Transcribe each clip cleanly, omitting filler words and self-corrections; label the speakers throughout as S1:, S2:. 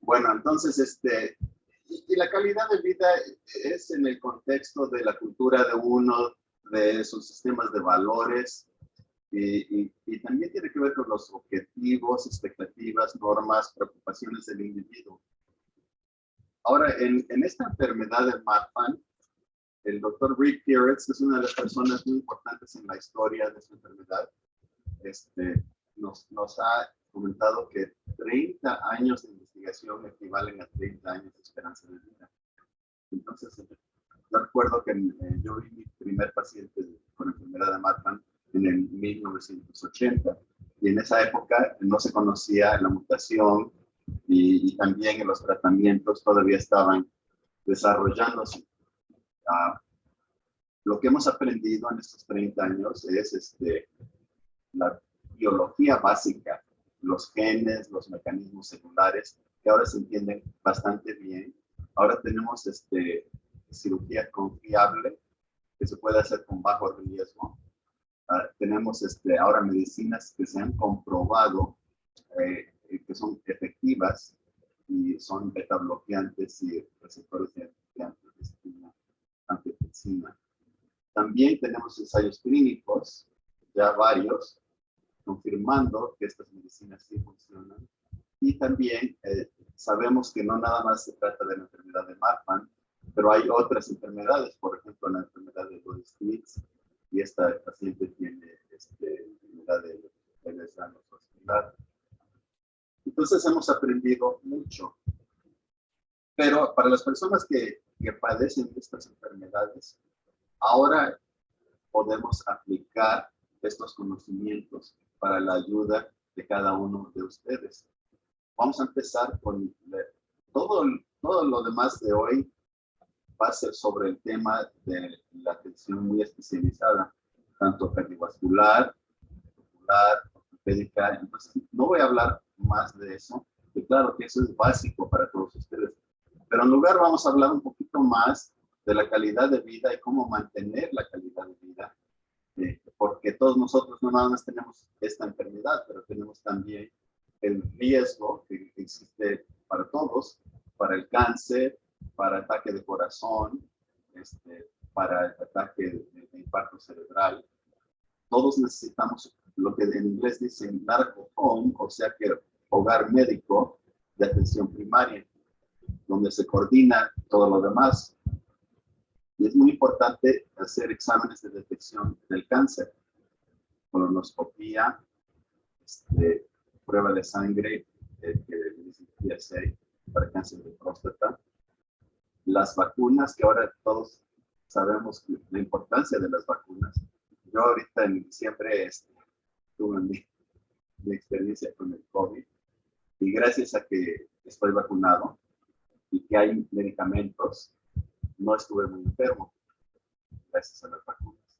S1: Bueno, entonces, y la calidad de vida es en el contexto de la cultura de uno, de sus sistemas de valores, y también tiene que ver con los objetivos, expectativas, normas, preocupaciones del individuo. Ahora, en esta enfermedad de Marfan, el doctor Rick Peretz, que es una de las personas muy importantes en la historia de esta enfermedad, nos ha comentado que 30 años de investigación equivalen a 30 años de esperanza de vida. Entonces, yo recuerdo que yo vi mi primer paciente con enfermedad de Marfan en el 1980, y en esa época no se conocía la mutación, y también los tratamientos todavía estaban desarrollándose. Lo que hemos aprendido en estos 30 años es la biología básica, los genes, los mecanismos celulares, que ahora se entienden bastante bien. Ahora tenemos cirugía confiable, que se puede hacer con bajo riesgo. Tenemos ahora medicinas que se han comprobado que son efectivas y son beta bloqueantes y receptores de angiotensina. También tenemos ensayos clínicos, ya varios, confirmando que estas medicinas sí funcionan. Y también sabemos que no nada más se trata de la enfermedad de Marfan, pero hay otras enfermedades, por ejemplo, la enfermedad de Loris-Dietz, y esta paciente tiene enfermedad de Ehlers-Danlos vascular. Entonces hemos aprendido mucho. Pero para las personas que padecen de estas enfermedades, ahora podemos aplicar estos conocimientos para la ayuda de cada uno de ustedes. Vamos a empezar con todo lo demás de hoy. Va a ser sobre el tema de la atención muy especializada, tanto cardiovascular, ocular, ortopédica. Entonces, no voy a hablar más de eso, que claro que eso es básico para todos ustedes. Pero en lugar vamos a hablar un poquito más de la calidad de vida y cómo mantener la calidad de vida, porque todos nosotros no nada más tenemos esta enfermedad, pero tenemos también el riesgo que existe para todos, para el cáncer, para ataque de corazón, para el ataque de infarto cerebral. Todos necesitamos lo que en inglés dicen medical home, o sea que hogar médico de atención primaria, donde se coordina todo lo demás. Y es muy importante hacer exámenes de detección del cáncer, colonoscopía, prueba de sangre, que le dicen PSA, para cáncer de próstata. Las vacunas, que ahora todos sabemos la importancia de las vacunas. Yo ahorita en diciembre tuve mi experiencia con el COVID, y gracias a que estoy vacunado y que hay medicamentos, no estuve muy enfermo, gracias a las vacunas.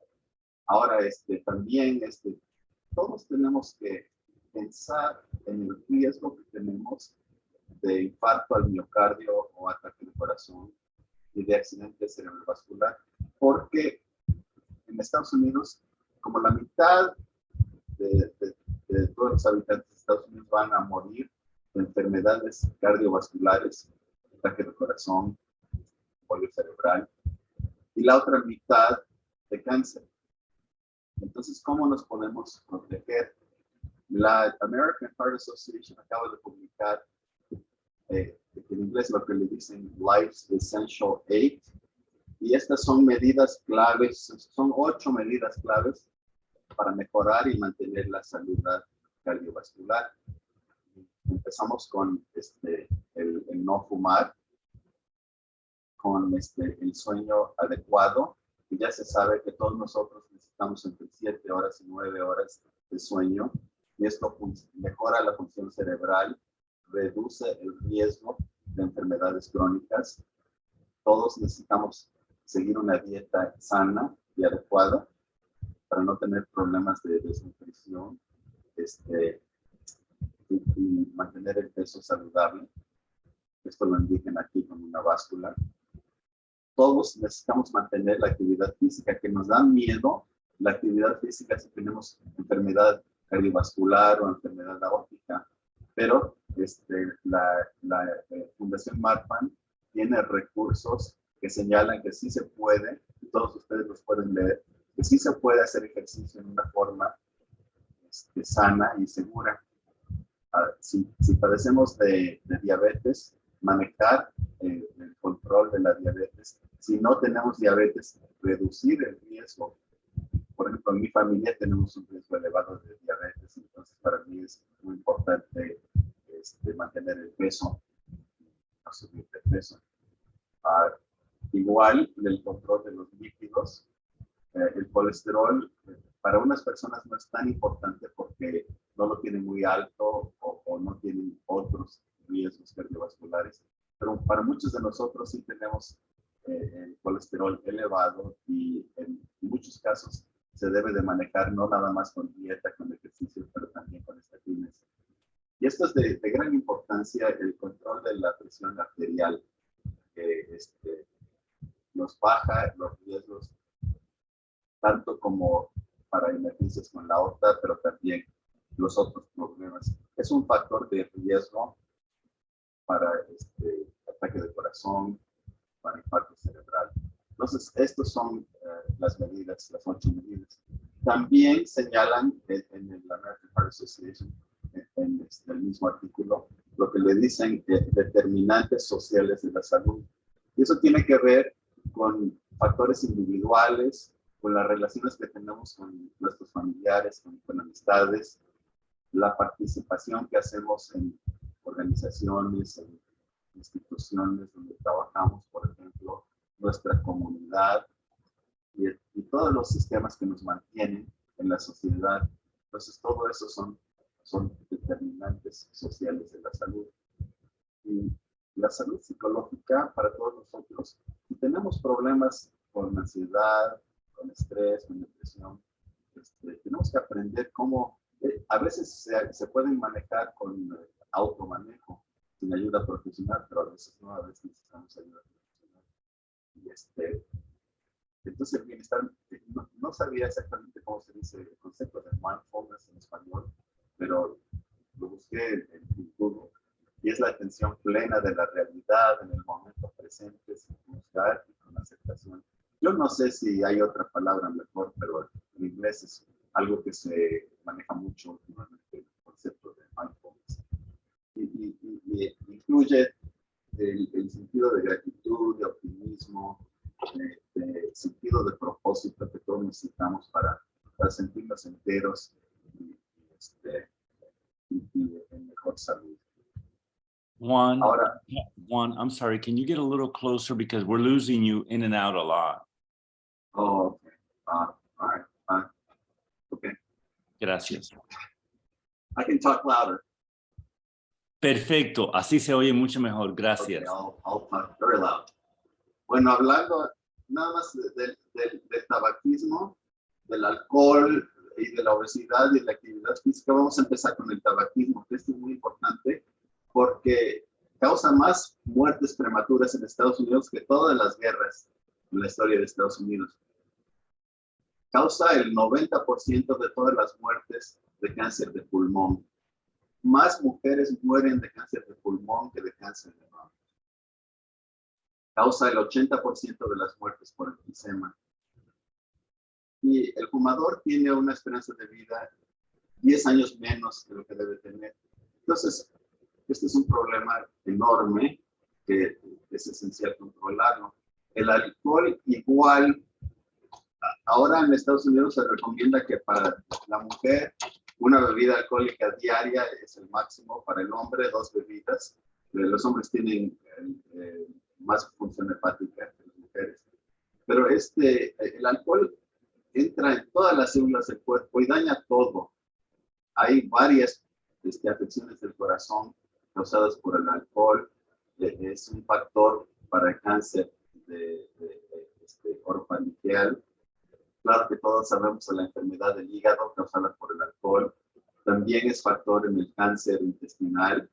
S1: Ahora, también, todos tenemos que pensar en el riesgo que tenemos de infarto al miocardio o ataque de corazón y de accidente cerebrovascular, porque en Estados Unidos, como la mitad de todos los habitantes de Estados Unidos van a morir de enfermedades cardiovasculares, ataque de corazón, polio cerebral, y la otra mitad de cáncer. Entonces, ¿cómo nos podemos proteger? La American Heart Association acaba de publicar en inglés lo que le dicen Life's Essential 8, y estas son medidas claves, son 8 medidas claves para mejorar y mantener la salud cardiovascular. Empezamos con el no fumar, con el sueño adecuado, y ya se sabe que todos nosotros necesitamos entre 7 horas y 9 horas de sueño, y esto mejora la función cerebral, reduce el riesgo de enfermedades crónicas. Todos necesitamos seguir una dieta sana y adecuada para no tener problemas de desnutrición, y mantener el peso saludable. Esto lo indican aquí con una báscula. Todos necesitamos mantener la actividad física, que nos da miedo la actividad física si tenemos enfermedad cardiovascular o enfermedad aórtica, pero Fundación Marfan tiene recursos que señalan que sí se puede, y todos ustedes los pueden leer, que sí se puede hacer ejercicio en una forma sana y segura. Si padecemos de diabetes, manejar el control de la diabetes. Si no tenemos diabetes, reducir el riesgo. Por ejemplo, en mi familia tenemos un riesgo elevado de diabetes, entonces para mí es muy importante mantener el peso, no subir de peso. Igual, el control de los lípidos. El colesterol para unas personas no es tan importante porque no lo tienen muy alto o no tienen otros riesgos cardiovasculares, pero para muchos de nosotros sí tenemos el colesterol elevado y en muchos casos se debe de manejar no nada más con dieta, con ejercicio, pero también con estatinas. Y esto es de gran importancia, el control de la presión arterial, que nos baja los riesgos tanto como para emergencias con la aorta, pero también los otros problemas. Es un factor de riesgo para ataque de corazón, para infarto cerebral. Entonces, estas son las medidas, las 8 medidas. También señalan en el American Heart Association, en el mismo artículo, lo que le dicen determinantes sociales de la salud. Y eso tiene que ver con factores individuales, con las relaciones que tenemos con nuestros familiares, con amistades, la participación que hacemos en organizaciones, en instituciones donde trabajamos, por ejemplo, nuestra comunidad y todos los sistemas que nos mantienen en la sociedad. Entonces, todo eso son determinantes sociales de la salud. Y la salud psicológica para todos nosotros, si tenemos problemas con ansiedad, con estrés, con depresión, tenemos que aprender cómo, a veces se pueden manejar con automanejo, sin ayuda profesional, pero a veces no, a veces necesitamos ayuda profesional. Y entonces el bienestar, no sabía exactamente cómo se dice el concepto de mindfulness en español, pero lo busqué en Google, y es la atención plena de la realidad en el momento presente, sin juzgar y con aceptación. Yo no sé si hay otra palabra mejor, pero en inglés es algo que se maneja mucho últimamente, el concepto de mindfulness. Y incluye el sentido de gratitud, de optimismo, de sentido de propósito que todos necesitamos para sentirnos enteros y en mejor salud.
S2: Juan,
S1: Ahora,
S2: Juan, I'm sorry, can you get a little closer because we're losing you in and out a lot?
S1: oh, okay. All right. Okay.
S2: Gracias.
S1: I can talk louder.
S2: Perfecto, así se oye mucho mejor. Gracias.
S1: Okay, I'll talk very loud. Bueno, hablando nada más del tabaquismo, del alcohol y de la obesidad y de la actividad física, vamos a empezar con el tabaquismo, que esto es muy importante porque causa más muertes prematuras en Estados Unidos que todas las guerras en la historia de Estados Unidos. Causa el 90% de todas las muertes de cáncer de pulmón. Más mujeres mueren de cáncer de pulmón que de cáncer de mama. Causa el 80% de las muertes por enfisema. Y el fumador tiene una esperanza de vida 10 años menos de lo que debe tener. Entonces, este es un problema enorme que es esencial controlarlo. El alcohol igual, ahora en Estados Unidos se recomienda que para la mujer una bebida alcohólica diaria es el máximo, para el hombre 2 bebidas. Los hombres tienen más función hepática que las mujeres. Pero el alcohol entra en todas las células del cuerpo y daña todo. Hay varias afecciones del corazón causadas por el alcohol. Es un factor para el cáncer orofaringeal. Claro que todos sabemos de la enfermedad del hígado causada por el alcohol. También es factor en el cáncer intestinal,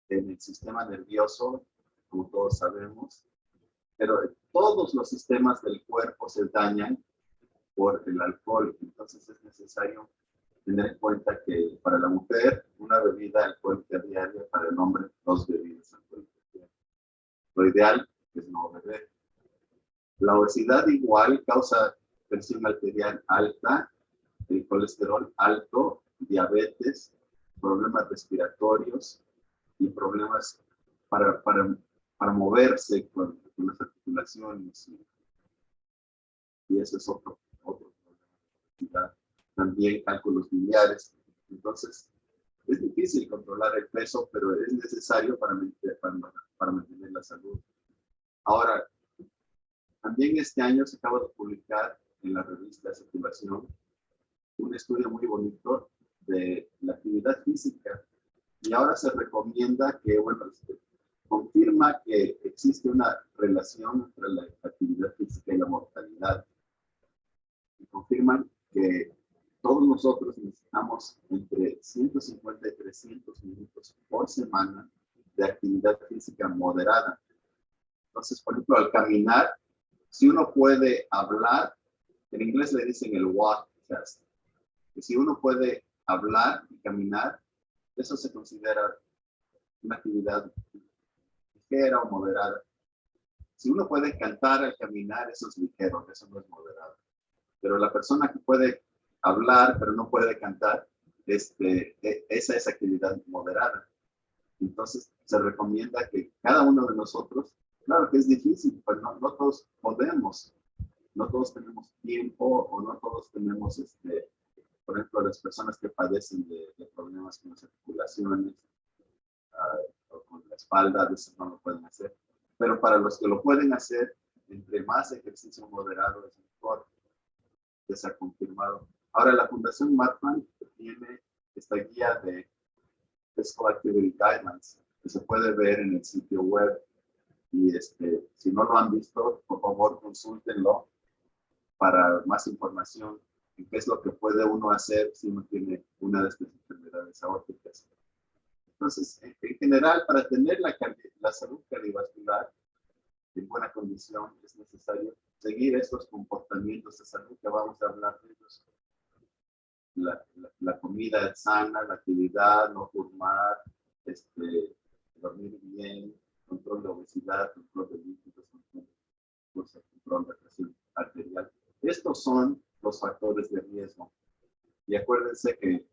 S1: en el sistema nervioso, como todos sabemos. Pero todos los sistemas del cuerpo se dañan por el alcohol. Entonces es necesario tener en cuenta que para la mujer una bebida alcohólica diaria, para el hombre 2 bebidas alcohólicas diarias. Lo ideal es no beber. La obesidad igual causa presión arterial alta, el colesterol alto, diabetes, problemas respiratorios y problemas para moverse con las articulaciones. Y ese es otro problema. También cálculos biliares. Entonces, es difícil controlar el peso, pero es necesario para mantener la salud. Ahora, también este año se acaba de publicar en la revista Circulación un estudio muy bonito de la actividad física. Y ahora se recomienda que, bueno, confirma que existe una relación entre la actividad física y la mortalidad. Y confirman que todos nosotros necesitamos entre 150 y 300 minutos por semana de actividad física moderada. Entonces, por ejemplo, al caminar, si uno puede hablar, en inglés le dicen el walk test. Y si uno puede hablar y caminar, eso se considera una actividad ligera o moderada. Si uno puede cantar al caminar, eso es ligero, eso no es moderado. Pero la persona que puede hablar, pero no puede cantar, esa es actividad moderada. Entonces, se recomienda que cada uno de nosotros, claro que es difícil, pero no todos podemos, no todos tenemos tiempo o no todos tenemos, por ejemplo, las personas que padecen de problemas con las articulaciones o con la espalda, a veces no lo pueden hacer. Pero para los que lo pueden hacer, entre más ejercicio moderado es mejor, que se ha confirmado. Ahora, la Fundación Mattman tiene esta guía de Physical Activity Guidelines, que se puede ver en el sitio web. Y si no lo han visto, por favor, consúltenlo para más información en qué es lo que puede uno hacer si uno tiene una de estas enfermedades aórticas. Entonces, en general, para tener la salud cardiovascular en buena condición, es necesario seguir estos comportamientos de salud que vamos a hablar de ellos. La comida sana, la actividad, no fumar, dormir bien, control de obesidad, control de lípidos, control de presión arterial. Estos son los factores de riesgo. Y acuérdense que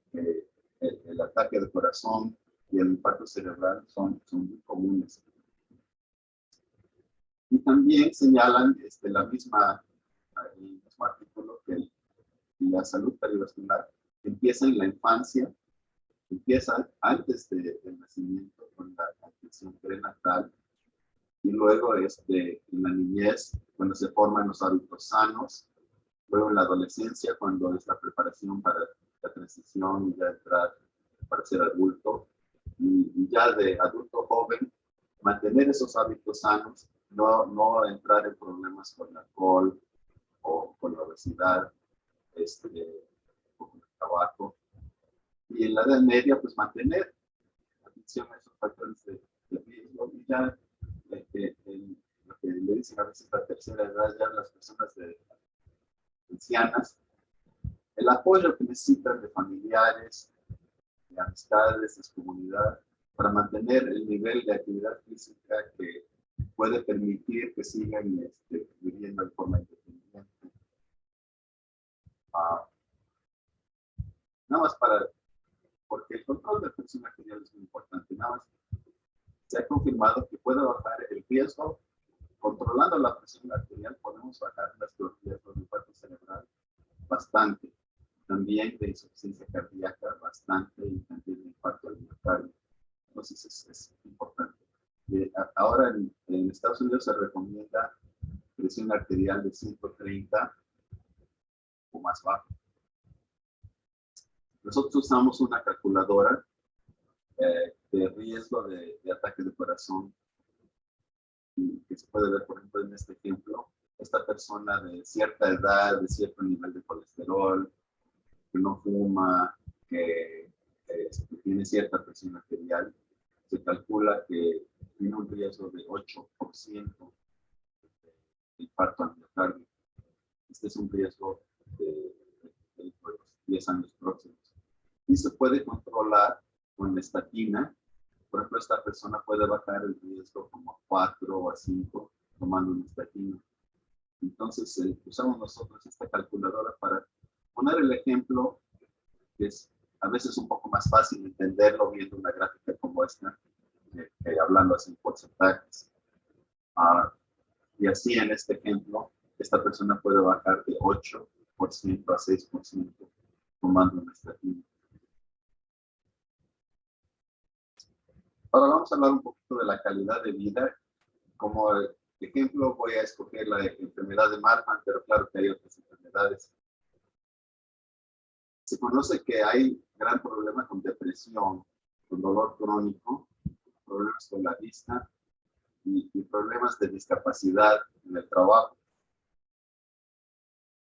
S1: el ataque de corazón y el infarto cerebral son muy comunes. Y también señalan el mismo artículo que la salud cardiovascular empieza en la infancia, empieza antes del nacimiento con la atención prenatal y luego en la niñez cuando se forman los hábitos sanos, luego en la adolescencia cuando es la preparación para la transición y ya entrar para ser adulto y ya de adulto joven mantener esos hábitos sanos, no entrar en problemas con el alcohol o con la obesidad, o con el tabaco. Y en la edad media, pues mantener atención a esos factores de riesgo. Y ya lo que le dicen a veces la tercera edad, ya las personas ancianas, el apoyo que necesitan de familiares, de amistades, de su comunidad, para mantener el nivel de actividad física que puede permitir que sigan viviendo de forma independiente. Nada más porque el control de presión arterial es muy importante. Nada más se ha confirmado que puede bajar el riesgo, controlando la presión arterial, podemos bajar los riesgos de infarto cerebral bastante. También de insuficiencia cardíaca bastante y también de infarto al miocardio. Entonces es importante. Ahora en Estados Unidos se recomienda presión arterial de 130 o más bajo. Nosotros usamos una calculadora de riesgo de ataque de corazón que se puede ver, por ejemplo, en este ejemplo. Esta persona de cierta edad, de cierto nivel de colesterol, que no fuma, que tiene cierta presión arterial, se calcula que tiene un riesgo de 8% de infarto al miocardio. Este es un riesgo de los 10 años próximos. Y se puede controlar con la estatina, por ejemplo, esta persona puede bajar el riesgo como a 4 o a 5 tomando una estatina. Entonces, usamos nosotros esta calculadora para poner el ejemplo, que es a veces un poco más fácil entenderlo viendo una gráfica como esta, hablando así en porcentajes. Y así en este ejemplo, esta persona puede bajar de 8% a 6% tomando una estatina. Ahora vamos a hablar un poquito de la calidad de vida. Como ejemplo voy a escoger la enfermedad de Marfan, pero claro que hay otras enfermedades. Se conoce que hay gran problema con depresión, con dolor crónico, problemas con la vista y problemas de discapacidad en el trabajo.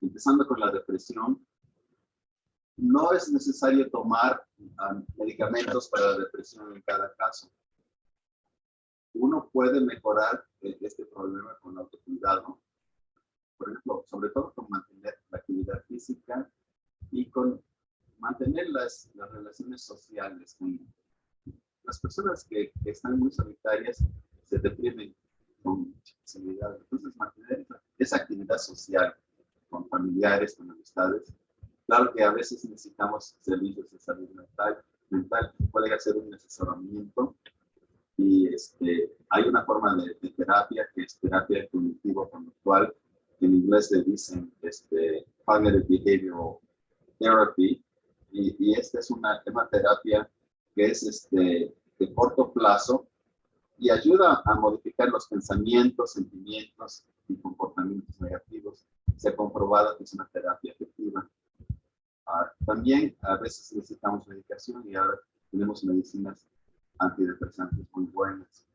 S1: Empezando con la depresión, no es necesario tomar medicamentos para la depresión en cada caso. Uno puede mejorar este problema con autocuidado, por ejemplo, sobre todo con mantener la actividad física y con mantener las relaciones sociales. Las personas que están muy solitarias se deprimen con mucha facilidad. Entonces, mantener esa actividad social con familiares, con amistades. Claro que a veces necesitamos servicios de salud mental puede hacer un asesoramiento y hay una forma de terapia que es terapia cognitivo-conductual, que en inglés le dicen cognitive behavioral therapy, y esta es una terapia que es de corto plazo y ayuda a modificar los pensamientos, sentimientos y comportamientos negativos. Se ha comprobado que es una terapia efectiva. También a veces necesitamos medicación y ahora tenemos medicinas antidepresantes muy buenas.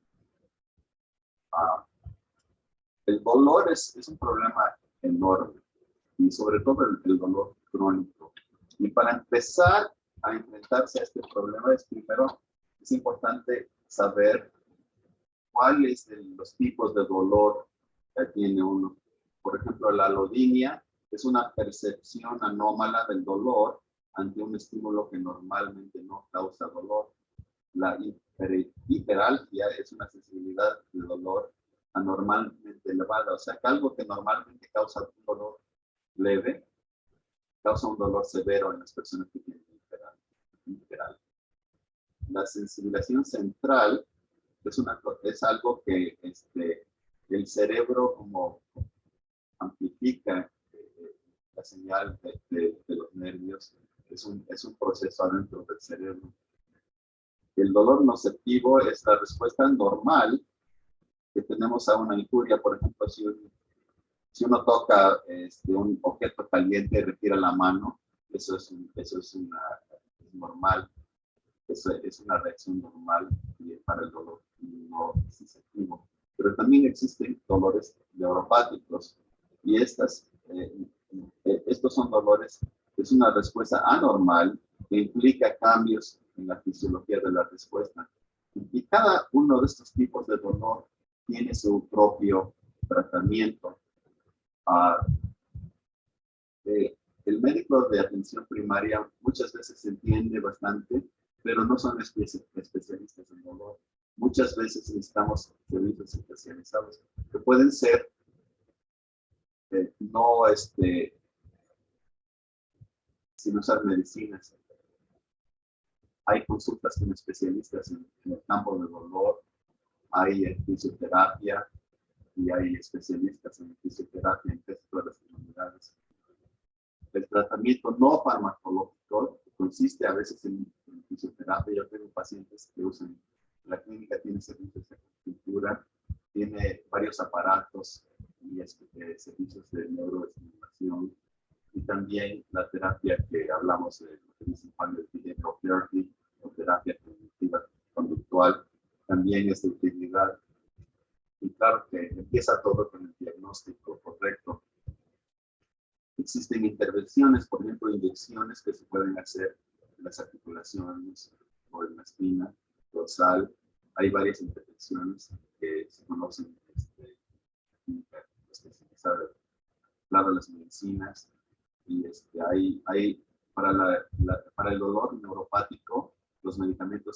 S1: El dolor es un problema enorme y sobre todo el dolor crónico. Y para empezar a enfrentarse a este problema primero es importante saber cuáles son los tipos de dolor que tiene uno. Por ejemplo, la alodinia es una percepción anómala del dolor ante un estímulo que normalmente no causa dolor. La hiperalgia es una sensibilidad de dolor anormalmente elevada, o sea, que algo que normalmente causa un dolor leve, causa un dolor severo en las personas que tienen hiperalgia. La sensibilización central es algo que el cerebro como amplifica la señal de los nervios, es un proceso adentro del cerebro. El dolor nocivo es la respuesta normal que tenemos a una injuria. Por ejemplo, si uno toca un objeto caliente y retira la mano, eso es normal. Eso es una reacción normal para el dolor no sensitivo. Pero también existen dolores neuropáticos y estos son dolores, es una respuesta anormal que implica cambios en la fisiología de la respuesta. Y cada uno de estos tipos de dolor tiene su propio tratamiento. El médico de atención primaria muchas veces entiende bastante, pero no son especialistas en dolor. Muchas veces necesitamos servicios especializados que pueden ser no sin usar medicinas. Hay consultas con especialistas en el campo del dolor, hay fisioterapia y hay especialistas en fisioterapia en todas las comunidades. El tratamiento no farmacológico consiste a veces en fisioterapia. Yo tengo pacientes que usan, la clínica tiene servicios de acupuntura, tiene varios aparatos y servicios de neuroestimulación. Y también la terapia que hablamos de lo que dicen cognitive behavioral therapy o terapia cognitiva conductual también es de utilidad. Y claro que empieza todo con el diagnóstico correcto. Existen intervenciones, por ejemplo, inyecciones que se pueden hacer en las articulaciones o en la espina dorsal. Hay varias intervenciones que se conocen especializadas, claro, las medicinas. Y hay para el dolor neuropático, los medicamentos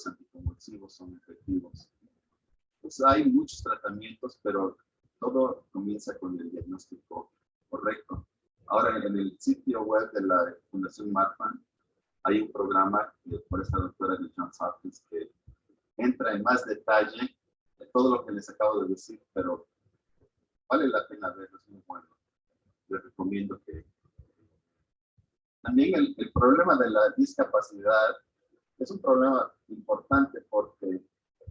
S1: hay muchos tratamientos, pero todo comienza con el diagnóstico correcto. Ahora, en el sitio web de la Fundación Marfan hay un programa por esta doctora de Johns Hopkins que entra en más detalle de todo lo que les acabo de decir, pero vale la pena verlo, es muy bueno. Les recomiendo que... También el problema de la discapacidad es un problema importante porque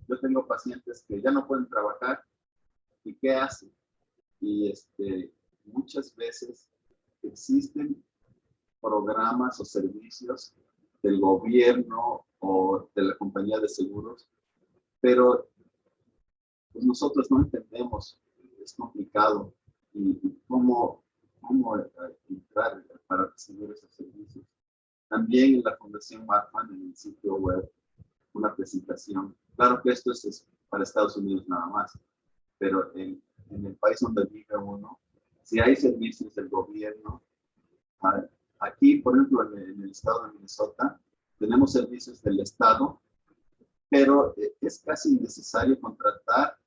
S1: yo tengo pacientes que ya no pueden trabajar y ¿qué hacen? Y muchas veces existen programas o servicios del gobierno o de la compañía de seguros, pero pues nosotros no entendemos, es complicado y cómo entrar para recibir esos servicios. También en la Fundación Marfan, en el sitio web, una presentación. Claro que esto es para Estados Unidos nada más, pero en el país donde vive uno, si hay servicios del gobierno, aquí, por ejemplo, en el estado de Minnesota, tenemos servicios del estado, pero es casi innecesario contratar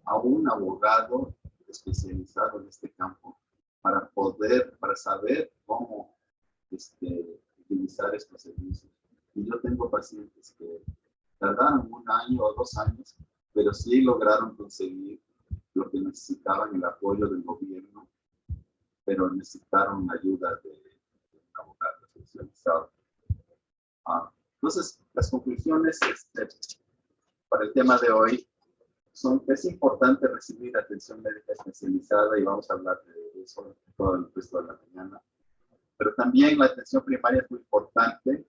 S1: a un abogado especializado en este campo para saber cómo utilizar estos servicios. Y yo tengo pacientes que tardaron 1 año o 2 años, pero sí lograron conseguir lo que necesitaban, el apoyo del gobierno, pero necesitaron ayuda de un abogado especializado. Entonces, las conclusiones para el tema de hoy son que es importante recibir atención médica especializada y vamos a hablar de eso todo el resto de la mañana. Pero también la atención primaria es muy importante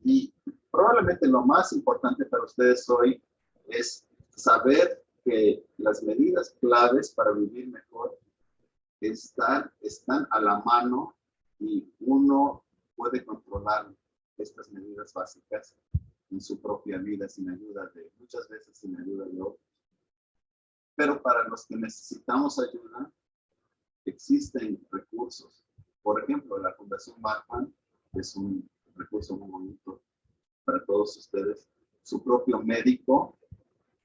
S1: y probablemente lo más importante para ustedes hoy es saber que las medidas claves para vivir mejor están a la mano y uno puede controlar estas medidas básicas en su propia vida muchas veces sin ayuda de otros. Pero para los que necesitamos ayuda, existen recursos. Por ejemplo, la Fundación Marfan es un recurso muy bonito para todos ustedes. Su propio médico,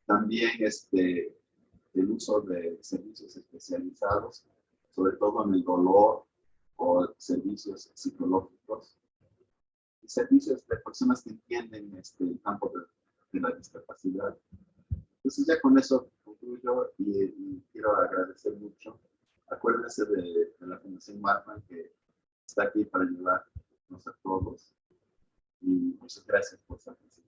S1: también el uso de servicios especializados, sobre todo en el dolor o servicios psicológicos, y servicios de personas que entienden el campo de la discapacidad. Entonces ya con eso concluyo y quiero agradecer mucho. Acuérdense de la Fundación Marfan que está aquí para ayudarnos a todos. Y muchas gracias por su atención.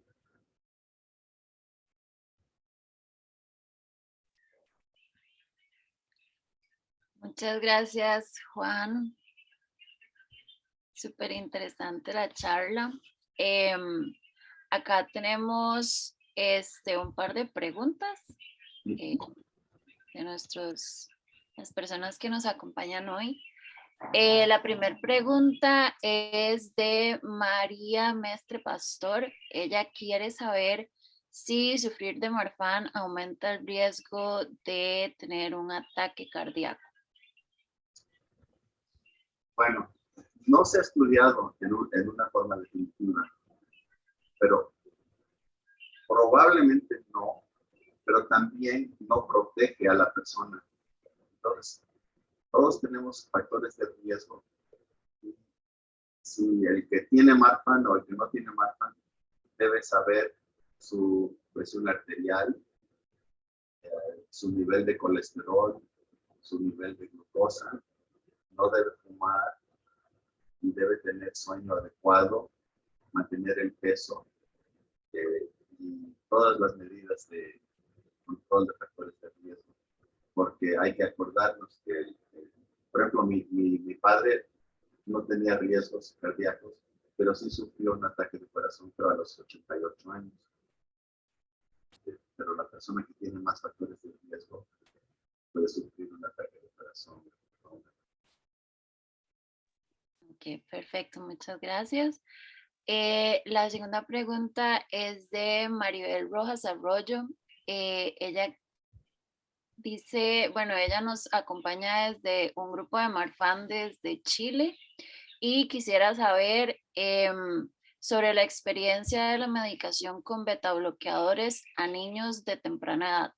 S3: Muchas gracias, Juan. Súper interesante la charla. Acá tenemos un par de preguntas de las personas que nos acompañan hoy. La primera pregunta es de María Mestre Pastor. Ella quiere saber si sufrir de Marfan aumenta el riesgo de tener un ataque cardíaco.
S1: Bueno, no se ha estudiado en una forma definitiva, pero probablemente no, pero también no protege a la persona. Entonces, todos tenemos factores de riesgo. Si el que tiene Marfan o el que no tiene Marfan debe saber su presión arterial, su nivel de colesterol, su nivel de glucosa, no debe fumar y debe tener sueño adecuado, mantener el peso y todas las medidas de control de factores de riesgo. Porque hay que acordarnos que, por ejemplo, mi padre no tenía riesgos cardíacos, pero sí sufrió un ataque de corazón, pero a los 88 años. Pero la persona que tiene más factores de riesgo puede sufrir un ataque de corazón.
S3: Ok, perfecto, muchas gracias. La segunda pregunta es de Maribel Rojas Arroyo. Ella dice, bueno, ella nos acompaña desde un grupo de Marfan desde Chile y quisiera saber sobre la experiencia de la medicación con betabloqueadores a niños de temprana edad.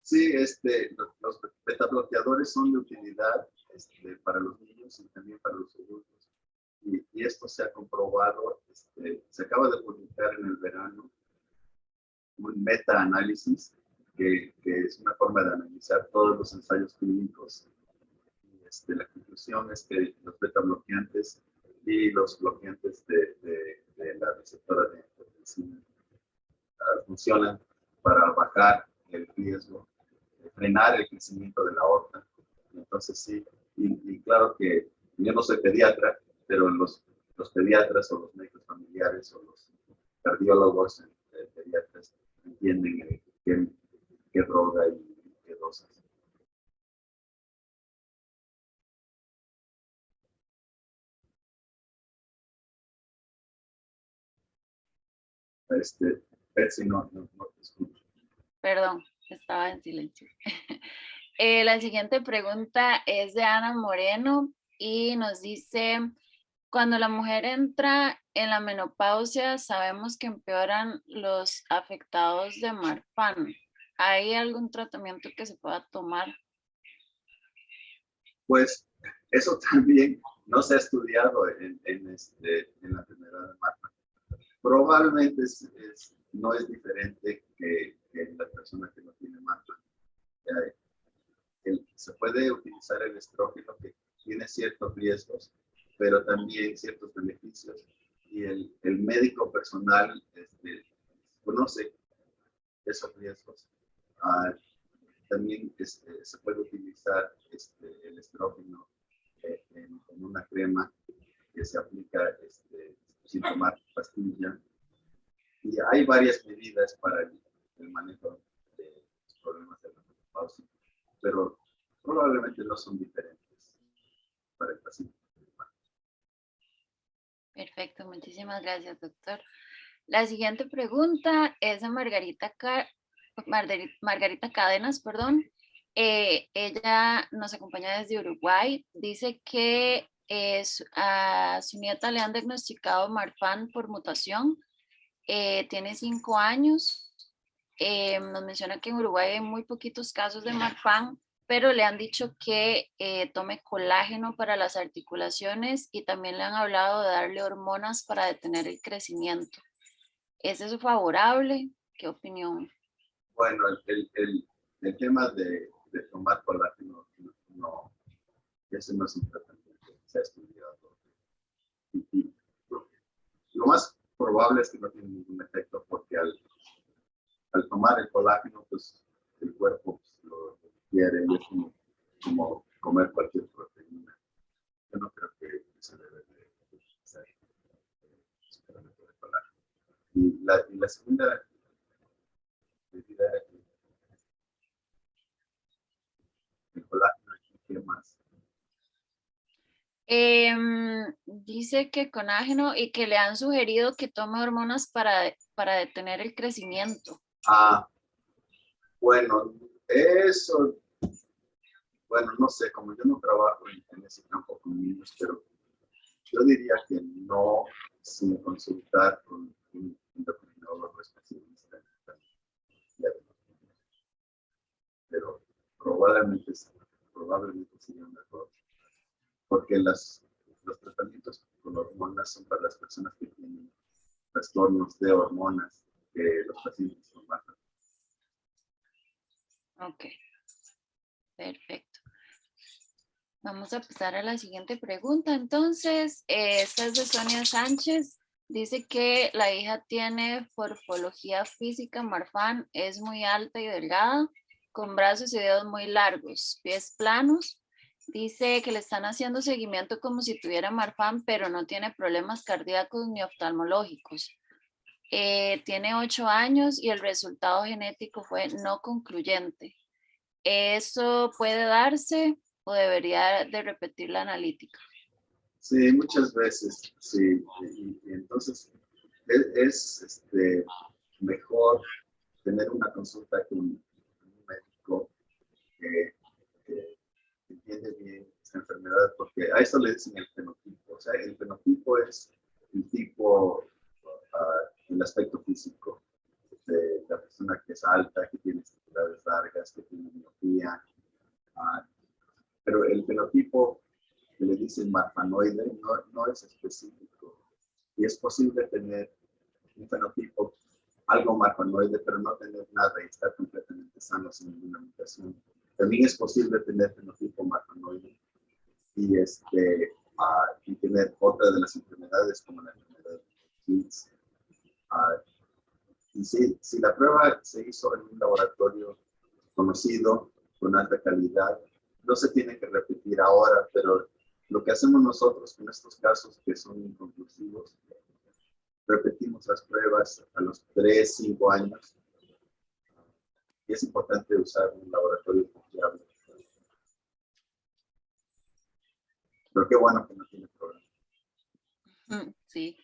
S1: Sí, los betabloqueadores son de utilidad para los niños y también para los adultos. Y esto se ha comprobado, se acaba de publicar en el verano un meta-análisis que es una forma de analizar todos los ensayos clínicos. La conclusión es que los betabloqueantes y los bloqueantes de la receptora de angiotensina funcionan para bajar el riesgo, frenar el crecimiento de la aorta. Entonces sí, y claro que yo no soy pediatra, pero los pediatras o los médicos familiares o los cardiólogos pediatras entienden qué droga y qué dosis. Betsy, no te escucho.
S3: Perdón, estaba en silencio. La siguiente pregunta es de Ana Moreno y nos dice, cuando la mujer entra en la menopausia, sabemos que empeoran los afectados de Marfan. ¿Hay algún tratamiento que se pueda tomar?
S1: Pues eso también no se ha estudiado en la enfermedad de Marfan. Probablemente no es diferente que la persona que no tiene Marfan. Se puede utilizar el estrógeno que tiene ciertos riesgos, pero también ciertos beneficios. Y el médico personal conoce esos riesgos. También se puede utilizar el estrógeno en una crema que se aplica sin tomar pastilla. Y hay varias medidas para el manejo de los problemas de la menopausia, pero probablemente no son diferentes para el paciente.
S3: Perfecto, muchísimas gracias, doctor. La siguiente pregunta es de Margarita Cadenas, perdón. Ella nos acompaña desde Uruguay. Dice que a su nieta le han diagnosticado Marfan por mutación. Tiene 5 años. Nos menciona que en Uruguay hay muy poquitos casos de Marfan, pero le han dicho que tome colágeno para las articulaciones y también le han hablado de darle hormonas para detener el crecimiento. ¿Es eso favorable? ¿Qué opinión?
S1: Bueno, el tema de tomar colágeno, no, ese no es un tratamiento que se ha estudiado. Y lo más probable es que no tiene ningún efecto porque al tomar el colágeno, pues el cuerpo lo quiere y es como comer cualquier proteína. Yo no creo que se debe de utilizar suplemento de colágeno. Y la segunda medida el colágeno y qué más.
S3: Dice que colágeno y que le han sugerido que tome hormonas para detener el crecimiento.
S1: Bueno, eso, bueno, no sé, como yo no trabajo en ese campo con niños, pero yo diría que no sin consultar con un endocrinólogo especialista. Pero probablemente sería mejor, porque los tratamientos con hormonas son para las personas que tienen trastornos de hormonas que los pacientes con Marfan.
S3: Ok, perfecto. Vamos a pasar a la siguiente pregunta. Entonces, esta es de Sonia Sánchez. Dice que la hija tiene morfología física Marfan, es muy alta y delgada, con brazos y dedos muy largos, pies planos. Dice que le están haciendo seguimiento como si tuviera Marfan, pero no tiene problemas cardíacos ni oftalmológicos. Tiene 8 años y el resultado genético fue no concluyente. ¿Eso puede darse o debería de repetir la analítica?
S1: Sí, muchas veces, sí. Y entonces es mejor tener una consulta con un médico que entiende bien esta enfermedad, porque a eso le dicen el fenotipo. O sea, el fenotipo es el tipo, el aspecto físico de la persona que es alta, que tiene extremidades largas, que tiene miopía. Pero el fenotipo que le dicen marfanoide no es específico. Y es posible tener un fenotipo algo marfanoide, pero no tener nada y estar completamente sano sin ninguna mutación. También es posible tener fenotipo marfanoide y tener otra de las enfermedades como la enfermedad de Kids. Y si la prueba se hizo en un laboratorio conocido, con alta calidad, no se tiene que repetir ahora, pero lo que hacemos nosotros con estos casos que son inconclusivos, repetimos las pruebas a los 3, 5 años. Y es importante usar un laboratorio confiable. Pero qué bueno que no tiene problema.
S3: Sí,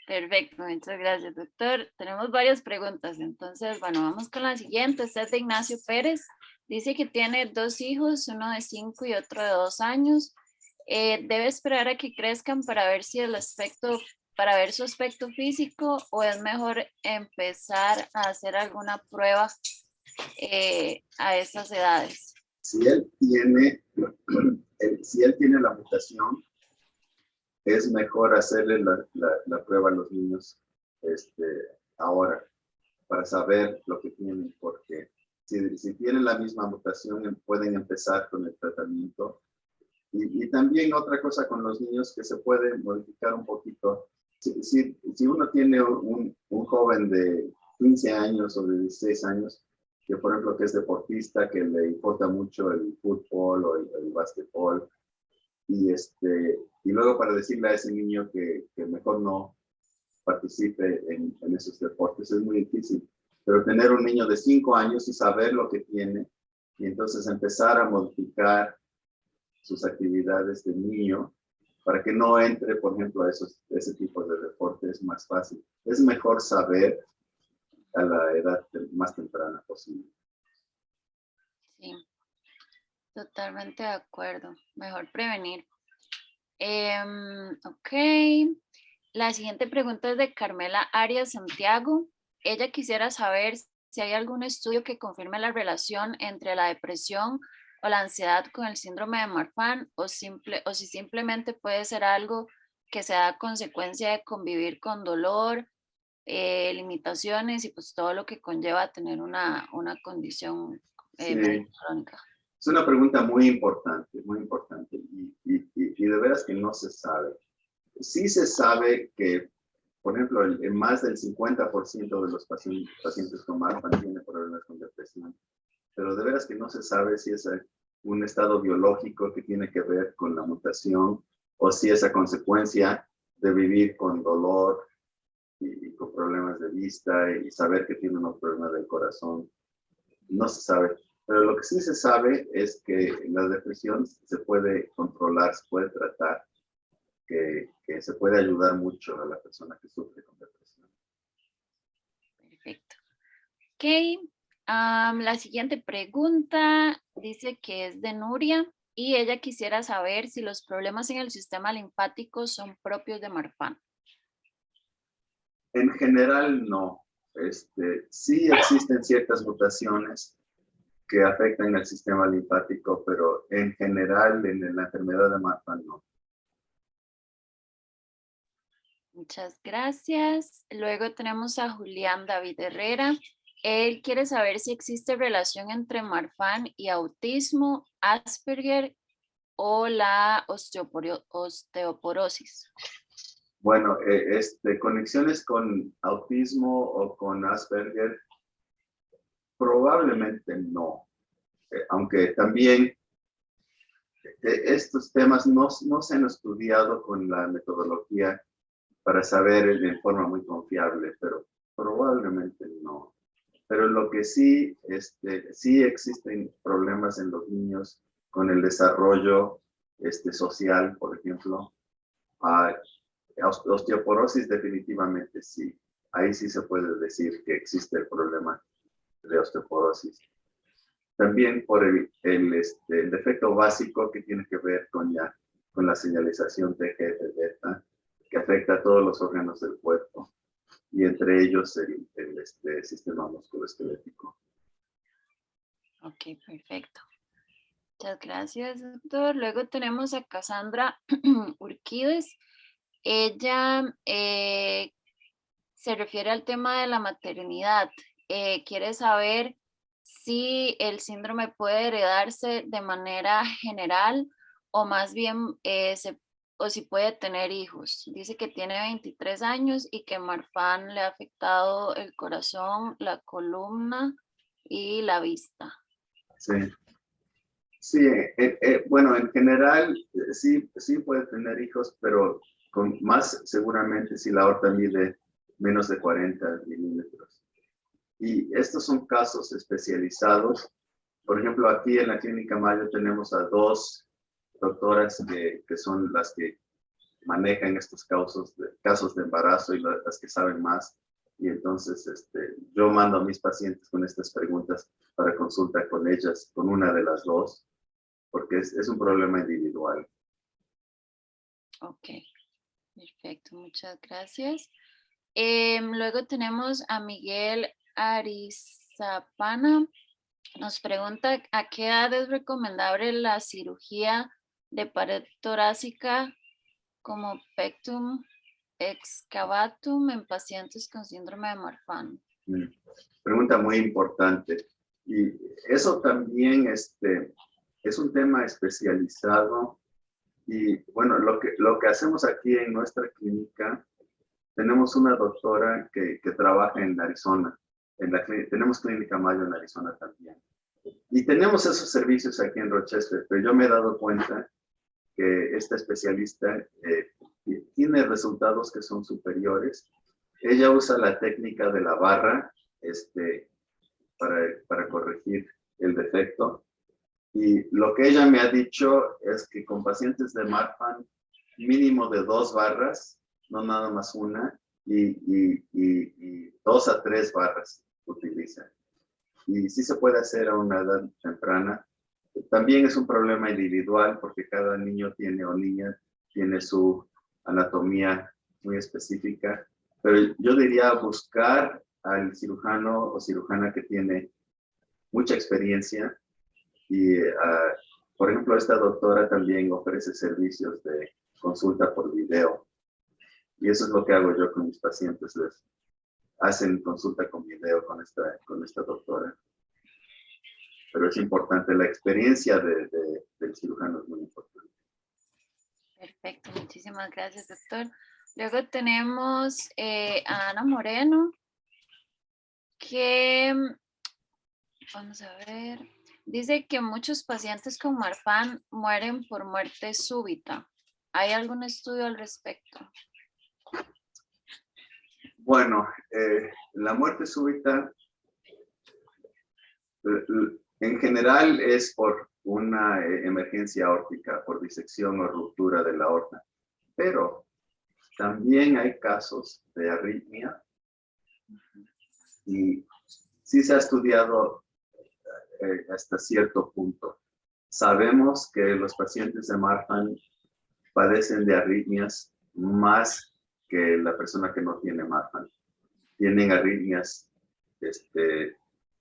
S3: perfecto. Muchas gracias, doctor. Tenemos varias preguntas. Entonces, bueno, vamos con la siguiente. Esta es de Ignacio Pérez. Dice que tiene 2 hijos, uno de 5 y otro de 2 años. ¿Debe esperar a que crezcan para ver si para ver su aspecto físico, o es mejor empezar a hacer alguna prueba a esas edades?
S1: Si él tiene la mutación, es mejor hacerle la prueba a los niños ahora para saber lo que tienen, porque si tienen la misma mutación pueden empezar con el tratamiento. Y también otra cosa con los niños que se puede modificar un poquito. Si uno tiene un joven de 15 años o de 16 años, que por ejemplo que es deportista, que le importa mucho el fútbol o el básquetbol, y luego para decirle a ese niño que mejor no participe en esos deportes es muy difícil. Pero tener un niño de 5 años y saber lo que tiene, y entonces empezar a modificar sus actividades de niño para que no entre, por ejemplo, a ese tipo de deporte es más fácil. Es mejor saber a la edad más temprana posible.
S3: Sí, totalmente de acuerdo. Mejor prevenir. Ok. La siguiente pregunta es de Carmela Arias Santiago. Ella quisiera saber si hay algún estudio que confirme la relación entre la depresión o la ansiedad con el síndrome de Marfan, o si simplemente puede ser algo que se da a consecuencia de convivir con dolor, limitaciones y pues todo lo que conlleva tener una condición
S1: Sí.
S3: médica crónica.
S1: Es una pregunta muy importante, y de veras que no se sabe. Sí se sabe que, por ejemplo, más del 50% de los pacientes con Marfan tienen problemas con depresión, pero de veras que no se sabe si es un estado biológico que tiene que ver con la mutación o si es a consecuencia de vivir con dolor y con problemas de vista y saber que tiene unos problemas del corazón. No se sabe. Pero lo que sí se sabe es que la depresión se puede controlar, se puede tratar, que se puede ayudar mucho a la persona que sufre con depresión.
S3: Perfecto. Ok. La siguiente pregunta dice que es de Nuria y ella quisiera saber si los problemas en el sistema linfático son propios de Marfan.
S1: En general, no. Sí existen ciertas mutaciones que afectan el sistema linfático, pero en general en la enfermedad de Marfan no.
S3: Muchas gracias. Luego tenemos a Julián David Herrera. Él quiere saber si existe relación entre Marfan y autismo, Asperger o la osteoporosis.
S1: Bueno, conexiones con autismo o con Asperger, probablemente no. Aunque también estos temas no se han estudiado con la metodología para saber de forma muy confiable, pero probablemente no. Pero lo que sí, sí existen problemas en los niños con el desarrollo social, por ejemplo. Osteoporosis definitivamente sí. Ahí sí se puede decir que existe el problema de osteoporosis. También por el defecto básico que tiene que ver con la señalización TGF-beta, que afecta a todos los órganos del cuerpo y entre ellos el sistema musculoesquelético.
S3: Ok, perfecto. Muchas gracias, doctor. Luego tenemos a Cassandra Urquides. Ella se refiere al tema de la maternidad. Quiere saber si el síndrome puede heredarse de manera general o más bien o si puede tener hijos. Dice que tiene 23 años y que Marfan le ha afectado el corazón, la columna y la vista.
S1: Sí. Sí, bueno, en general sí puede tener hijos, pero con más seguramente si la aorta mide menos de 40 milímetros. Y estos son casos especializados. Por ejemplo, aquí en la Clínica Mayo tenemos a 2 doctoras que son las que manejan estos casos de embarazo y las que saben más. Y entonces yo mando a mis pacientes con estas preguntas para consulta con ellas, con una de las 2. Porque es un problema individual.
S3: Ok, perfecto, muchas gracias. Luego tenemos a Miguel Arizapana. Nos pregunta a qué edad es recomendable la cirugía de pared torácica como pectum excavatum en pacientes con síndrome de Marfan.
S1: Pregunta muy importante. Y eso también es un tema especializado. Y bueno, lo que hacemos aquí en nuestra clínica, tenemos una doctora que trabaja en Arizona. Tenemos Clínica Mayo en Arizona también. Y tenemos esos servicios aquí en Rochester, pero yo me he dado cuenta que esta especialista tiene resultados que son superiores. Ella usa la técnica de la barra para corregir el defecto. Y lo que ella me ha dicho es que con pacientes de Marfan, mínimo de 2 barras, no nada más una, y 2 a 3 barras utilizan. Y sí se puede hacer a una edad temprana. También es un problema individual porque cada niño tiene o niña tiene su anatomía muy específica. Pero yo diría buscar al cirujano o cirujana que tiene mucha experiencia. Y, por ejemplo, esta doctora también ofrece servicios de consulta por video. Y eso es lo que hago yo con mis pacientes. Les hacen consulta con video con esta doctora. Pero es importante, la experiencia del cirujano es muy importante.
S3: Perfecto, muchísimas gracias, doctor. Luego tenemos a Ana Moreno, que, vamos a ver, dice que muchos pacientes con Marfan mueren por muerte súbita. ¿Hay algún estudio al respecto?
S1: Bueno, la muerte súbita en general es por una emergencia aórtica, por disección o ruptura de la aorta. Pero también hay casos de arritmia y sí se ha estudiado hasta cierto punto. Sabemos que los pacientes de Marfan padecen de arritmias más que la persona que no tiene Marfan. Tienen arritmias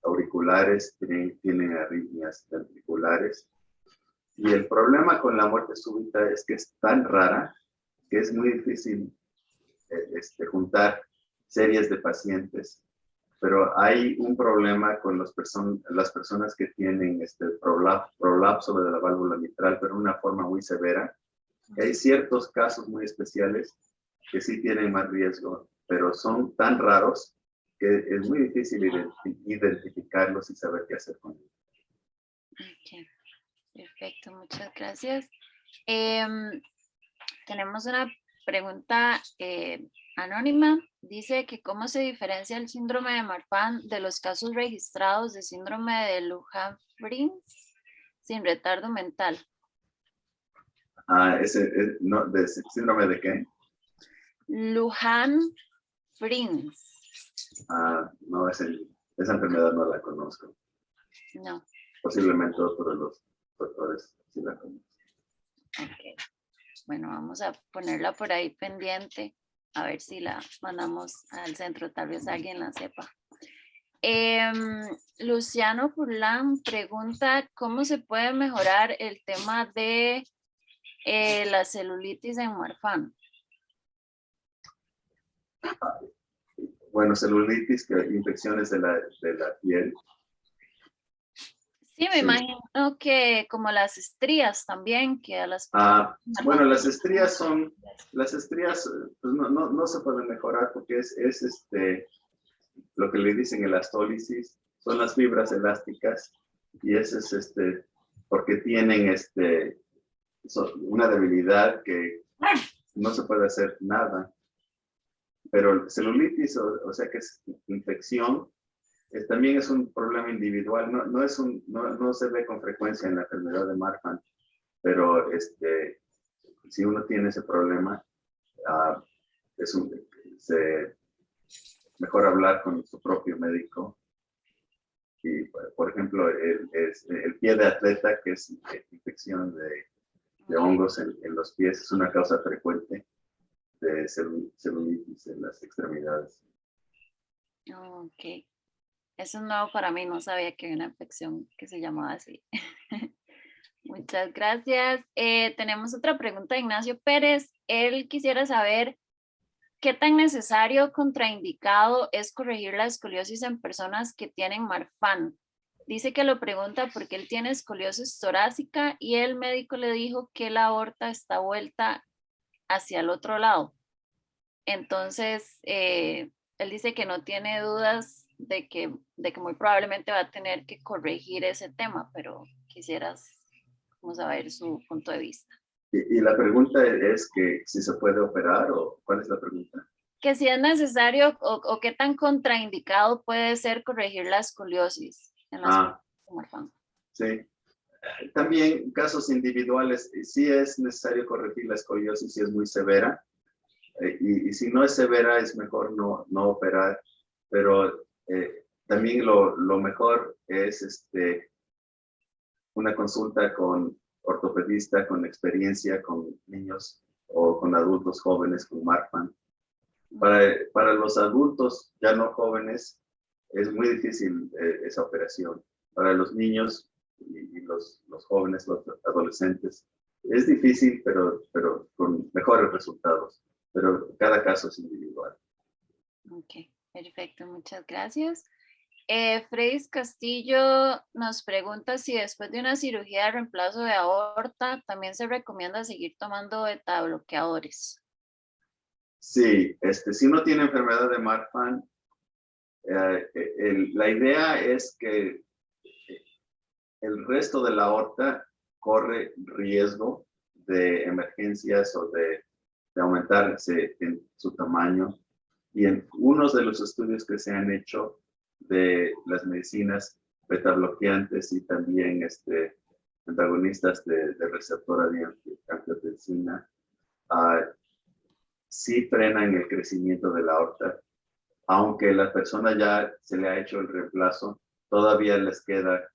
S1: auriculares, tienen arritmias ventriculares. Y el problema con la muerte súbita es que es tan rara que es muy difícil juntar series de pacientes. Pero hay un problema con las personas que tienen prolapso de la válvula mitral, pero de una forma muy severa. Y hay ciertos casos muy especiales que sí tienen más riesgo, pero son tan raros que es muy difícil identificarlos y saber qué hacer con ellos.
S3: Okay. Perfecto, muchas gracias. Tenemos una pregunta anónima. Dice que cómo se diferencia el síndrome de Marfan de los casos registrados de síndrome de Lujan-Frins sin retardo mental.
S1: No, ¿de síndrome de qué?
S3: Lujan-Frins.
S1: No, esa enfermedad no la conozco.
S3: No.
S1: Posiblemente otro de los doctores sí la conocen.
S3: Okay. Bueno, vamos a ponerla por ahí pendiente, a ver si la mandamos al centro, tal vez alguien la sepa. Luciano Furlan pregunta, ¿cómo se puede mejorar el tema de la celulitis en Marfan?
S1: Bueno, celulitis, que infecciones de la piel.
S3: Sí, me
S1: Sí.
S3: imagino que como las estrías también, que a las
S1: Bueno, las estrías pues no se pueden mejorar porque es lo que le dicen elastólisis, son las fibras elásticas y ese es porque tienen una debilidad que no se puede hacer nada. Pero celulitis, o sea que es infección, también es un problema individual, no se ve con frecuencia en la enfermedad de Marfan, pero si uno tiene ese problema, es mejor hablar con su propio médico. Y, por ejemplo, el pie de atleta, que es infección de hongos en los pies, es una causa frecuente de celulitis en las extremidades.
S3: Ok. Eso es nuevo para mí, no sabía que había una infección que se llamaba así. Muchas gracias. Tenemos otra pregunta de Ignacio Pérez. Él quisiera saber qué tan necesario o contraindicado es corregir la escoliosis en personas que tienen Marfan. Dice que lo pregunta porque él tiene escoliosis torácica y el médico le dijo que la aorta está vuelta hacia el otro lado. Entonces, él dice que no tiene dudas de que muy probablemente va a tener que corregir ese tema, pero quisieras saber su punto de vista.
S1: Y la pregunta es que si se puede operar o ¿cuál es la pregunta?
S3: Que si es necesario o qué tan contraindicado puede ser corregir la escoliosis en las personas con Marfan.
S1: Sí. También casos individuales, sí es necesario corregir la escoliosis si es muy severa. Y si no es severa, es mejor no operar. Pero también lo mejor es una consulta con ortopedista, con experiencia, con niños o con adultos jóvenes con Marfan. Para los adultos ya no jóvenes es muy difícil esa operación. Para los niños y los jóvenes, los adolescentes, es difícil, pero con mejores resultados. Pero cada caso es individual.
S3: Ok, perfecto, muchas gracias. Freis Castillo nos pregunta si después de una cirugía de reemplazo de aorta también se recomienda seguir tomando beta bloqueadores.
S1: Sí, si uno tiene enfermedad de Marfan, la idea es que el resto de la aorta corre riesgo de emergencias o de aumentarse en su tamaño. Y en unos de los estudios que se han hecho de las medicinas beta-bloqueantes y también antagonistas de receptora de angiotensina, sí frenan el crecimiento de la aorta. Aunque la persona ya se le ha hecho el reemplazo, todavía les queda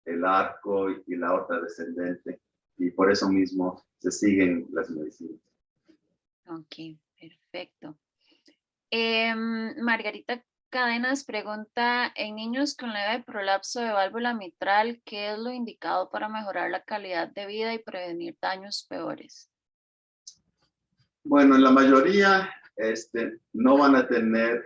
S1: el arco y la aorta descendente, y por eso mismo se siguen las medicinas.
S3: Ok, perfecto. Margarita Cadenas pregunta, en niños con leve prolapso de válvula mitral, ¿qué es lo indicado para mejorar la calidad de vida y prevenir daños peores?
S1: Bueno, en la mayoría no van a tener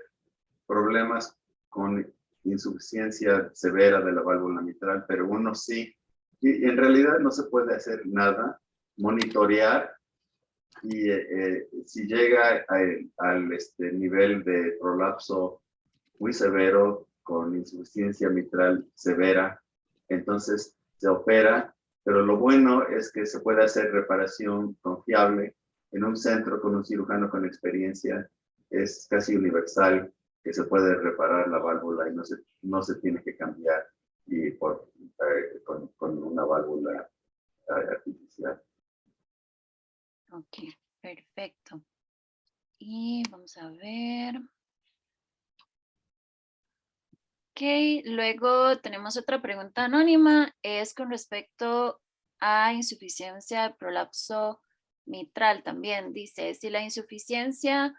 S1: problemas con insuficiencia severa de la válvula mitral, pero uno sí. Y en realidad no se puede hacer nada, monitorear, y si llega al nivel de prolapso muy severo, con insuficiencia mitral severa, entonces se opera, pero lo bueno es que se puede hacer reparación confiable en un centro con un cirujano con experiencia. Es casi universal que se puede reparar la válvula y no se tiene que cambiar y con una válvula artificial.
S3: Ok, perfecto. Y vamos a ver. Ok, luego tenemos otra pregunta anónima, es con respecto a insuficiencia de prolapso mitral también. Dice, si la insuficiencia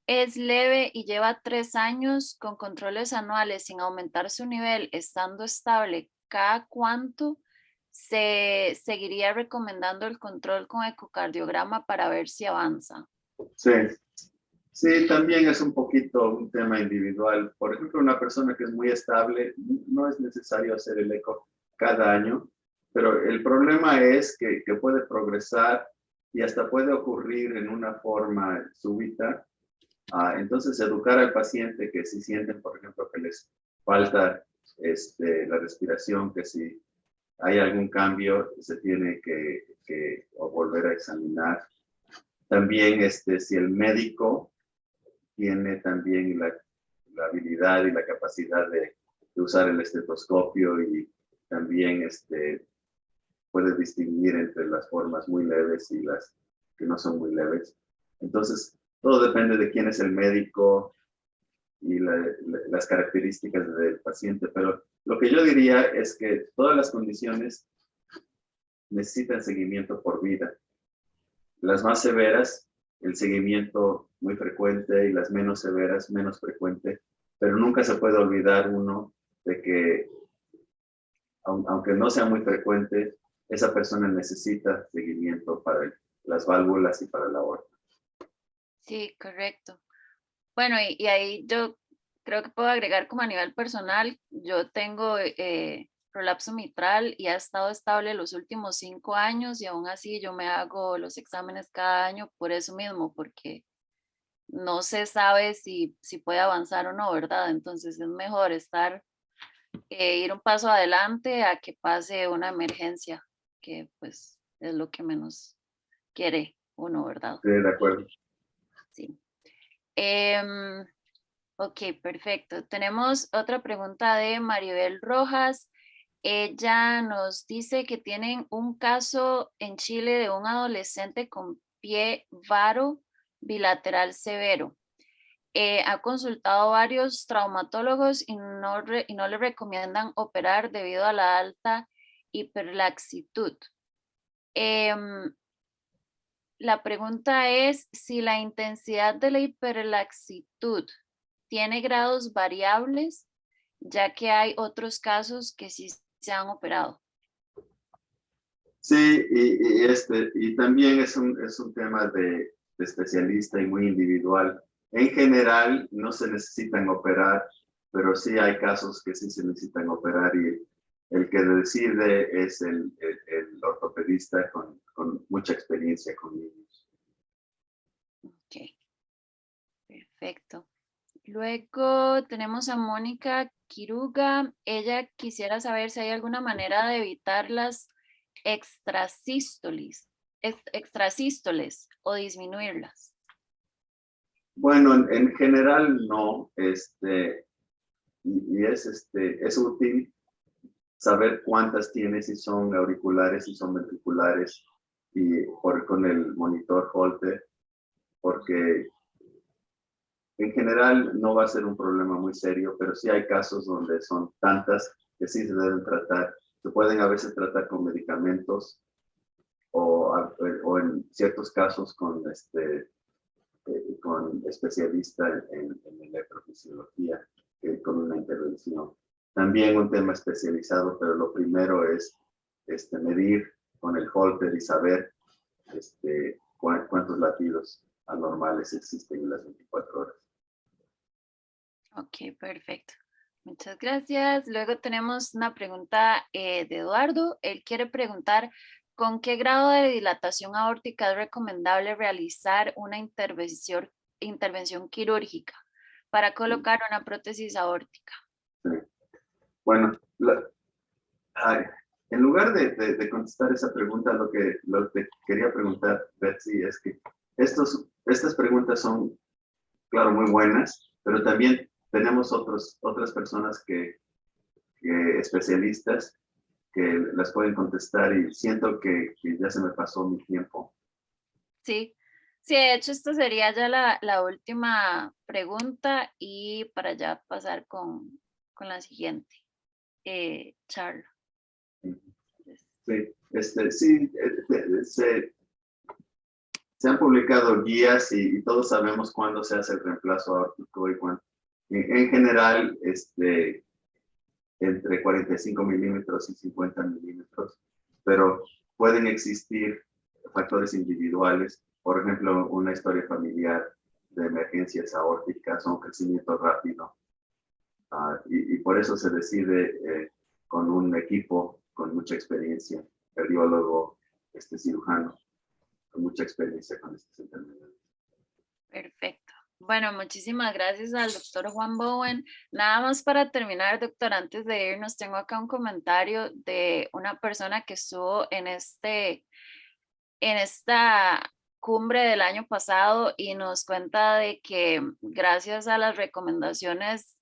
S3: es leve y lleva 3 años con controles anuales sin aumentar su nivel, estando estable, ¿cada cuánto se seguiría recomendando el control con ecocardiograma para ver si avanza?
S1: Sí, sí, también es un poquito un tema individual. Por ejemplo, una persona que es muy estable, no es necesario hacer el eco cada año, pero el problema es que puede progresar y hasta puede ocurrir en una forma súbita. Entonces, educar al paciente que si sienten, por ejemplo, que les falta la respiración, que si hay algún cambio, se tiene que volver a examinar. También, si el médico tiene también la habilidad y la capacidad de usar el estetoscopio y también puede distinguir entre las formas muy leves y las que no son muy leves. Entonces, todo depende de quién es el médico y las características del paciente, pero lo que yo diría es que todas las condiciones necesitan seguimiento por vida. Las más severas, el seguimiento muy frecuente, y las menos severas, menos frecuente, pero nunca se puede olvidar uno de que, aunque no sea muy frecuente, esa persona necesita seguimiento para las válvulas y para la aorta.
S3: Sí, correcto. Bueno, y ahí yo creo que puedo agregar como a nivel personal, yo tengo prolapso mitral y ha estado estable los últimos 5 años y aún así yo me hago los exámenes cada año por eso mismo, porque no se sabe si puede avanzar o no, ¿verdad? Entonces es mejor ir un paso adelante a que pase una emergencia, que pues es lo que menos quiere uno, ¿verdad?
S1: Sí, de acuerdo.
S3: Sí. Ok, perfecto. Tenemos otra pregunta de Maribel Rojas. Ella nos dice que tienen un caso en Chile de un adolescente con pie varo bilateral severo. Ha consultado varios traumatólogos y no le recomiendan operar debido a la alta hiperlaxitud. La pregunta es si la intensidad de la hiperlaxitud tiene grados variables, ya que hay otros casos que sí se han operado.
S1: Sí, y también es un tema de especialista y muy individual. En general, no se necesitan operar, pero sí hay casos que sí se necesitan operar y el que decide es el ortopedista con mucha experiencia con niños.
S3: Ok, perfecto. Luego tenemos a Mónica Quiruga. Ella quisiera saber si hay alguna manera de evitar las extrasístoles o disminuirlas.
S1: Bueno, en general no, y es útil saber cuántas tiene, si son auriculares, si son ventriculares, y con el monitor Holter, porque en general no va a ser un problema muy serio, pero sí hay casos donde son tantas que sí se deben tratar. Se pueden a veces tratar con medicamentos o en ciertos casos con especialista en electrofisiología, con una intervención. También un tema especializado, pero lo primero es medir con el Holter y saber cuántos latidos anormales existen en las 24 horas.
S3: Ok, perfecto. Muchas gracias. Luego tenemos una pregunta de Eduardo. Él quiere preguntar, ¿con qué grado de dilatación aórtica es recomendable realizar una intervención quirúrgica para colocar una prótesis aórtica?
S1: Sí. Bueno, en lugar de contestar esa pregunta, lo que quería preguntar, Betsy, es que estas preguntas son, claro, muy buenas, pero también tenemos otras personas que especialistas que las pueden contestar y siento que ya se me pasó mi tiempo.
S3: Sí, sí, de hecho, esta sería ya la última pregunta y para ya pasar con la siguiente. Charlo.
S1: Sí, sí, se han publicado guías y todos sabemos cuándo se hace el reemplazo aórtico y cuándo. En general, entre 45 milímetros y 50 milímetros, pero pueden existir factores individuales, por ejemplo, una historia familiar de emergencias aórticas o un crecimiento rápido. Y por eso se decide con un equipo con mucha experiencia, cardiólogo, cirujano, con mucha experiencia con estas enfermedades.
S3: Perfecto. Bueno, muchísimas gracias al doctor Juan Bowen. Nada más para terminar, doctor, antes de irnos, tengo acá un comentario de una persona que estuvo en esta cumbre del año pasado y nos cuenta de que gracias a las recomendaciones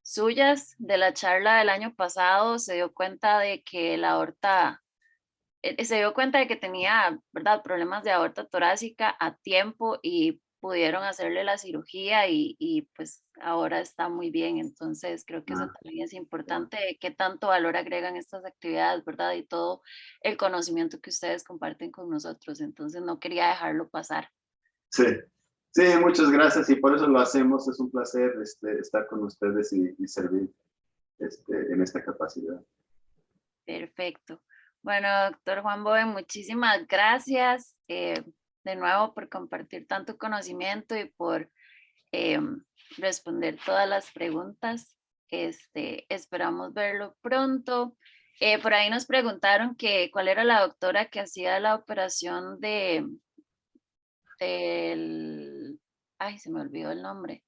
S3: suyas de la charla del año pasado se dio cuenta de que la aorta, se dio cuenta de que tenía, ¿verdad?, problemas de aorta torácica a tiempo y pudieron hacerle la cirugía y pues ahora está muy bien. Entonces creo que eso también es importante, qué tanto valor agregan estas actividades, ¿verdad? Y todo el conocimiento que ustedes comparten con nosotros. Entonces no quería dejarlo pasar.
S1: Sí, sí, muchas gracias y por eso lo hacemos. Es un placer estar con ustedes y servir en esta capacidad.
S3: Perfecto. Bueno, doctor Juan Bowen, muchísimas gracias de nuevo por compartir tanto conocimiento y por responder todas las preguntas. Esperamos verlo pronto. Por ahí nos preguntaron que cuál era la doctora que hacía la operación ay, se me olvidó el nombre.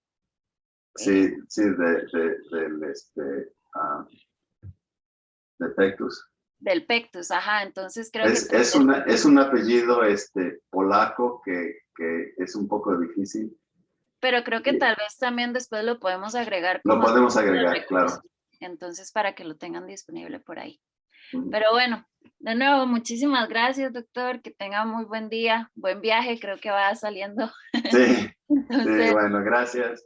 S1: Sí, sí, de pectus.
S3: Del pectus, ajá, entonces creo
S1: Es un apellido polaco que es un poco difícil.
S3: Pero creo que tal vez también después lo podemos agregar.
S1: Lo
S3: como
S1: podemos
S3: de
S1: agregar,
S3: recursos.
S1: claro.
S3: Entonces, para que lo tengan disponible por ahí.
S1: Ujú.
S3: Pero bueno, de nuevo, muchísimas gracias, doctor. Que tenga muy buen día, buen viaje. Creo que va saliendo.
S1: Sí, sí,
S3: Entonces,
S1: bueno, gracias.